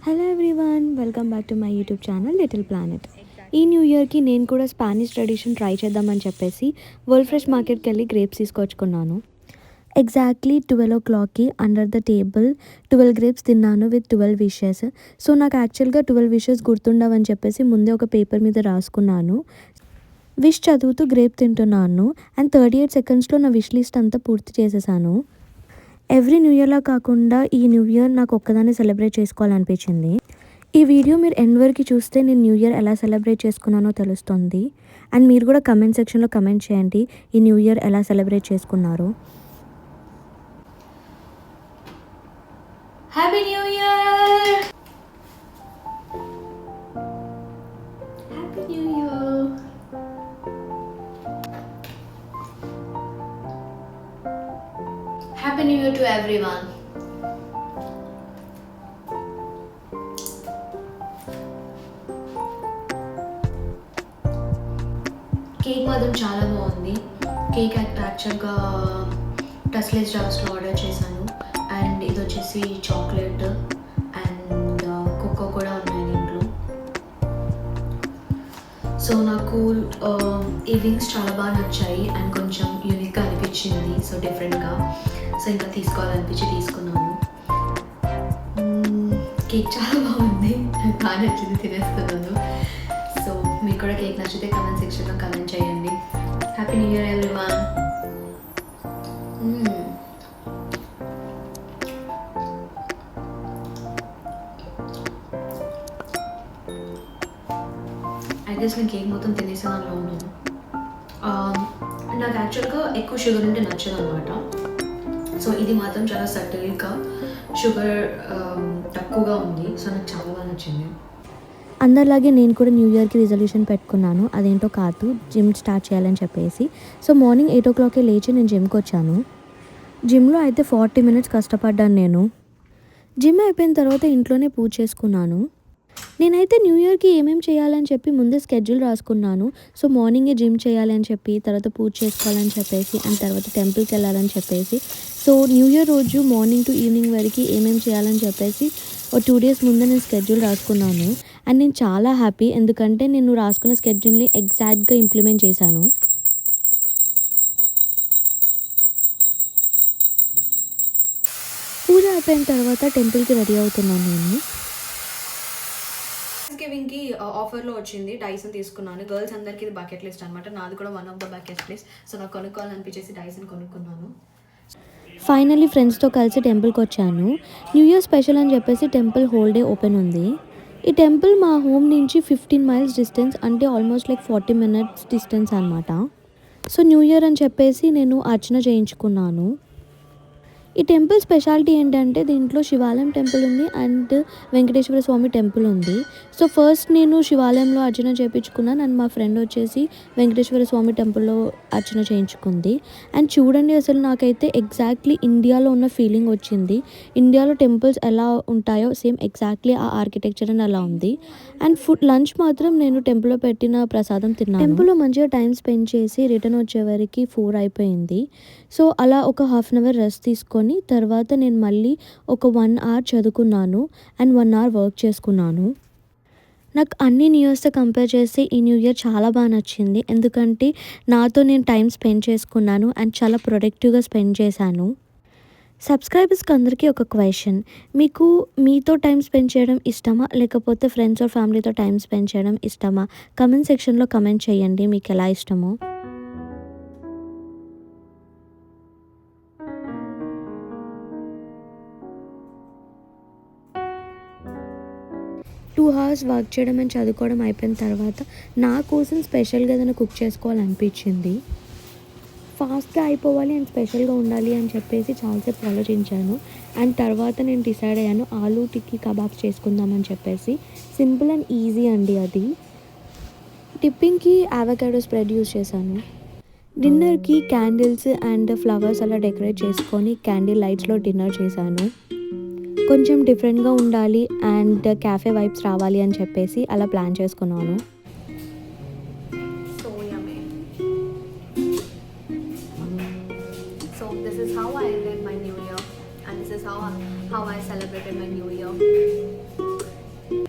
Hello everyone, welcome back to my YouTube channel little planet. ఈ new ఇయర్కి నేను కూడా స్పానిష్ ట్రెడిషన్ ట్రై చేద్దామని చెప్పేసి వరల్డ్ ఫ్రెష్ మార్కెట్కి వెళ్ళి గ్రేప్స్ తీసుకొచ్చుకున్నాను. ఎగ్జాక్ట్లీ 12 o'clockకి అండర్ ద టేబుల్ 12 గ్రేప్స్ తిన్నాను విత్ 12 విషెస్. సో నాకు యాక్చువల్గా 12 విషెస్ గుర్తుండవని చెప్పేసి ముందే ఒక పేపర్ మీద రాసుకున్నాను. విష్ చదువుతూ గ్రేప్ తింటున్నాను అండ్ 38 సెకండ్స్లో నా విష్ లిస్ట్ అంతా పూర్తి చేసేసాను. ఎవ్రీ న్యూ ఇయర్లా కాకుండా ఈ న్యూ ఇయర్ నాకు ఒక్కదాన్ని సెలబ్రేట్ చేసుకోవాలనిపించింది. ఈ వీడియో మీరు ఎండ్ వరకు చూస్తే నేను న్యూ ఇయర్ ఎలా సెలబ్రేట్ చేసుకున్నానో తెలుస్తుంది. అండ్ మీరు కూడా కమెంట్ సెక్షన్లో కమెంట్ చేయండి ఈ న్యూ ఇయర్ ఎలా సెలబ్రేట్ చేసుకున్నారు. Happy new year! Happy new year! Happy new year to everyone. Cake మాత్రం చాలా బాగుంది. కేక్ యాక్చువల్గా టస్లెస్ జార్స్లో ఆర్డర్ చేశాను. అండ్ ఇది వచ్చేసి చాక్లెట్ అండ్ కోకో కూడా ఉన్నాయి దీంట్లో. సో నాకు ఈ వింగ్స్ చాలా బాగా నచ్చాయి అండ్ కొంచెం యూనిక్గా అనిపించింది. సో డిఫరెంట్గా, సో ఇంకా తీసుకోవాలనిపించి తీసుకున్నాను. కేక్ చాలా బాగుంది, నాకు బాగా నచ్చింది, తినేస్తున్నాను. సో మీకు కూడా కేక్ నచ్చితే కమెంట్ సెక్షన్లో కమెంట్ చేయండి. Happy new year everyone. I guess నేను కేక్ మొత్తం తినేసే దానిలో ఉన్నాను. నాకు యాక్చువల్గా ఎక్కువ షుగర్ ఉంటే నచ్చదు అనమాట. సో ఇది మాత్రం చాలా సటిల్గా షుగర్ తక్కువగా ఉంది. సో నాకు చాలా బాగా నచ్చింది. అందరిలాగే నేను కూడా న్యూ ఇయర్కి రిజల్యూషన్ పెట్టుకున్నాను. అదేంటో కాదు, జిమ్ స్టార్ట్ చేయాలని చెప్పేసి. సో మార్నింగ్ 8 o'clockకే లేచి నేను జిమ్కి వచ్చాను. జిమ్లో అయితే 40 minutes కష్టపడ్డాను నేను. జిమ్ అయిపోయిన తర్వాత ఇంట్లోనే పూజ చేసుకున్నాను. నేనైతే న్యూ ఇయర్కి ఏమేమి చేయాలని చెప్పి ముందే స్కెడ్యూల్ రాసుకున్నాను. సో మార్నింగే జిమ్ చేయాలి అని చెప్పి, తర్వాత పూజ చేసుకోవాలని చెప్పేసి, అండ్ తర్వాత టెంపుల్కి వెళ్ళాలని చెప్పేసి. సో న్యూ ఇయర్ రోజు మార్నింగ్ టు ఈవినింగ్ వరకు ఏమేమి చేయాలని చెప్పేసి ఒక 2 days ముందే నేను స్కెడ్యూల్ రాసుకున్నాను. అండ్ నేను చాలా హ్యాపీ, ఎందుకంటే నేను రాసుకున్న స్కెడ్యూల్ని ఎగ్జాక్ట్గా ఇంప్లిమెంట్ చేశాను. పూజ అయిపోయిన తర్వాత టెంపుల్కి రెడీ అవుతున్నాను నేను. థ్యాంక్స్గివింగ్కి ఆఫర్లో వచ్చింది, డైసన్ తీసుకున్నాను. గర్ల్స్ అందరికీ ఇది బకెట్ లిస్ట్ అనమాట. నాది కూడా one of the bucket list. So నాకు కొనుక్కోవాలనిపించేసి డైసన్ కొనుక్కున్నాను. ఫైనల్లీ ఫ్రెండ్స్తో కలిసి టెంపుల్కి వచ్చాను. న్యూ ఇయర్ స్పెషల్ అని చెప్పేసి టెంపుల్ హోల్ డే ఓపెన్ ఉంది. ఈ టెంపుల్ మా హోమ్ నుంచి 15 miles డిస్టెన్స్, అంటే ఆల్మోస్ట్ లైక్ 40 minutes డిస్టెన్స్ అనమాట. సో న్యూ ఇయర్ అని చెప్పేసి నేను అర్చన చేయించుకున్నాను. ఈ టెంపుల్ స్పెషాలిటీ ఏంటంటే దీంట్లో శివాలయం టెంపుల్ ఉంది అండ్ వెంకటేశ్వర స్వామి టెంపుల్ ఉంది. సో ఫస్ట్ నేను శివాలయంలో అర్చన చేయించుకున్నాను అండ్ మా ఫ్రెండ్ వచ్చేసి వెంకటేశ్వర స్వామి టెంపుల్లో అర్చన చేయించుకుంది. అండ్ చూడండి, అసలు నాకైతే ఎగ్జాక్ట్లీ ఇండియాలో ఉన్న ఫీలింగ్ వచ్చింది. ఇండియాలో టెంపుల్స్ ఎలా ఉంటాయో సేమ్ ఎగ్జాక్ట్లీ ఆ ఆర్కిటెక్చర్ అని అలా ఉంది. అండ్ లంచ్ మాత్రం నేను టెంపుల్లో పెట్టిన ప్రసాదం తిన్నాను. టెంపుల్లో మంచిగా టైం స్పెండ్ చేసి రిటర్న్ వచ్చేవరకు 4 అయిపోయింది. సో అలా ఒక 1/2 hour రెస్ట్ తీసుకొని తర్వాత నేను మళ్ళీ ఒక 1 hour చదువుకున్నాను అండ్ 1 hour వర్క్ చేసుకున్నాను. నాకు అన్ని న్యూ ఇయర్స్తో కంపేర్ చేస్తే ఈ న్యూ ఇయర్ చాలా బాగా నచ్చింది, ఎందుకంటే నాతో నేను టైం స్పెండ్ చేసుకున్నాను అండ్ చాలా ప్రొడక్టివ్గా స్పెండ్ చేశాను. సబ్స్క్రైబర్స్కి అందరికీ ఒక క్వశ్చన్, మీకు మీతో టైం స్పెండ్ చేయడం ఇష్టమా లేకపోతే ఫ్రెండ్స్ ఆర్ ఫ్యామిలీతో టైం స్పెండ్ చేయడం ఇష్టమా? కమెంట్ సెక్షన్లో కమెంట్ చేయండి మీకు ఎలా ఇష్టమో. టూ అవర్స్ వర్క్ చేయడం అండ్ చదువుకోవడం అయిపోయిన తర్వాత నా కోసం స్పెషల్గా ఏదైనా కుక్ చేసుకోవాలనిపించింది. ఫాస్ట్గా అయిపోవాలి అండ్ స్పెషల్గా ఉండాలి అని చెప్పేసి చాలాసేపు ఆలోచించాను. అండ్ తర్వాత నేను డిసైడ్ అయ్యాను ఆలూ టిక్కీ కబాబ్స్ చేసుకుందామని చెప్పేసి. సింపుల్ అండ్ ఈజీ అండి అది. టిప్పింగ్కి అవకాడో స్ప్రెడ్ యూస్ చేశాను. డిన్నర్కి క్యాండిల్స్ అండ్ ఫ్లవర్స్ అలా డెకరేట్ చేసుకొని క్యాండిల్ లైట్స్లో డిన్నర్ చేశాను. కొంచెం డిఫరెంట్గా ఉండాలి అండ్ క్యాఫే వైబ్స్ రావాలి అని చెప్పేసి అలా ప్లాన్ చేసుకున్నాను. So yummy. So this is how I ended my new year and this is how I celebrated my new year.